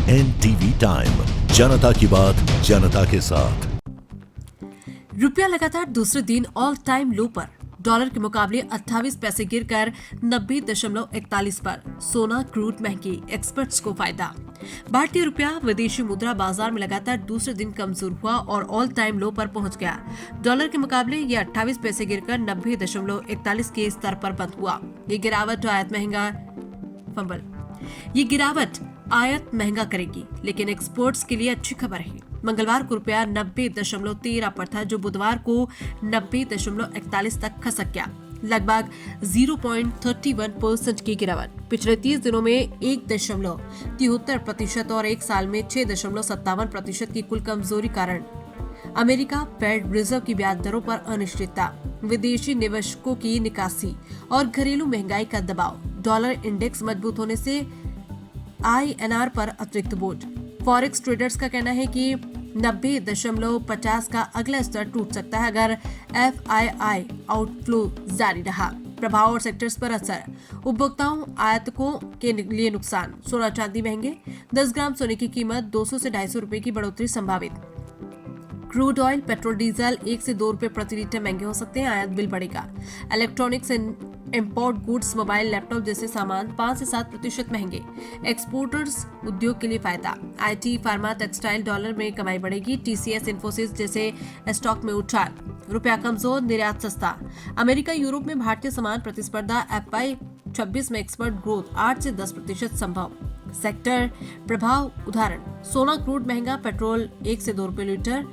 NTV time, जनता की बात जनता के साथ। रुपया लगातार दूसरे दिन ऑल टाइम लो पर, डॉलर के मुकाबले 28 पैसे गिरकर 90.41 पर। सोना क्रूड महंगी, एक्सपर्ट्स को फायदा। भारतीय रुपया विदेशी मुद्रा बाजार में लगातार दूसरे दिन कमजोर हुआ और ऑल टाइम लो पर पहुंच गया। डॉलर के मुकाबले ये 28 पैसे गिरकर 90.41 के स्तर पर बंद हुआ। ये गिरावट आयात महंगा करेगी, लेकिन एक्सपोर्ट्स के लिए अच्छी खबर है। मंगलवार को रुपया 90.13 पर था, जो बुधवार को 90.41 तक खसक गया, लगभग 0.31% की गिरावट। पिछले 30 दिनों में 1.73% और एक साल में 6.57% की कुल कमजोरी कारण अमेरिका फेड रिजर्व की ब्याज दरों पर अनिश्चितता, विदेशी निवेशकों की निकासी और घरेलू महंगाई का दबाव। डॉलर इंडेक्स मजबूत होने से INR पर अतिरिक्त बोझ। फॉरेक्स ट्रेडर्स का कहना है कि 90.50 का अगला स्तर टूट सकता है अगर FII आउटफ्लो जारी रहा। प्रभाव और सेक्टर्स पर असर। उपभोक्ताओं आयातकों के लिए नुकसान। सोना चांदी महंगे, 10 ग्राम सोने की कीमत 200 से 250 रुपए की बढ़ोतरी संभावित। क्रूड ऑयल, पेट्रोल, डीजल 1 से 2 रुपए प्रति लीटर महंगे हो सकते हैं, आयात बिल बढ़ेगा। Electronics import goods, mobile, laptop जैसे सामान 5 से 7% महंगे। एक्सपोर्टर्स उद्योग के लिए फायदा। IT, फार्मा, टेक्सटाइल, डॉलर में कमाई बढ़ेगी। TCS, इन्फोसिस जैसे स्टॉक में उछाल। रुपया कमजोर, निर्यात सस्ता। अमेरिका, यूरोप में भारतीय सामान प्रतिस्पर्धा। FY 26 में एक्सपोर्ट ग्रोथ 8 से 10% संभव। सेक्टर प्रभाव उदाहरण, सोना क्रूड महंगा, पेट्रोल 1 से 2 रुपए लीटर।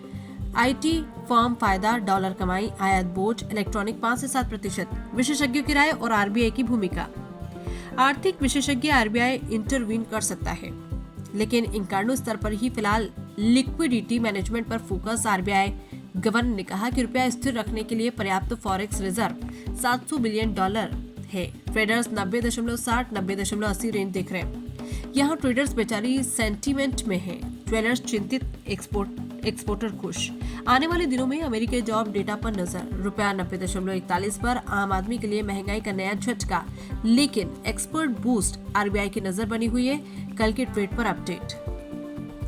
IT फर्म फायदा, डॉलर कमाई, आयात बोझ। इलेक्ट्रॉनिक 5 से 7%। विशेषज्ञों की राय और RBI की भूमिका। आर्थिक विशेषज्ञ RBI इंटरवीन कर सकता है, लेकिन इन कारणों स्तर पर ही फिलहाल लिक्विडिटी मैनेजमेंट पर फोकस। RBI गवर्नर ने कहा कि रुपया स्थिर रखने के लिए पर्याप्त फॉरेक्स रिजर्व $700 बिलियन है। ट्रेडर्स 90.60 90.80 रेंज देख रहे हैं। यहाँ ट्रेडर्स बेचारी सेंटीमेंट में है, ट्रेडर्स चिंतित, एक्सपोर्टर खुश। आने वाले दिनों में अमेरिकी जॉब डेटा पर नजर। रुपया 90.41 पर, आम आदमी के लिए महंगाई का नया झटका, लेकिन एक्सपर्ट बूस्ट। RBI की नजर बनी हुई है, कल के ट्रेड पर अपडेट।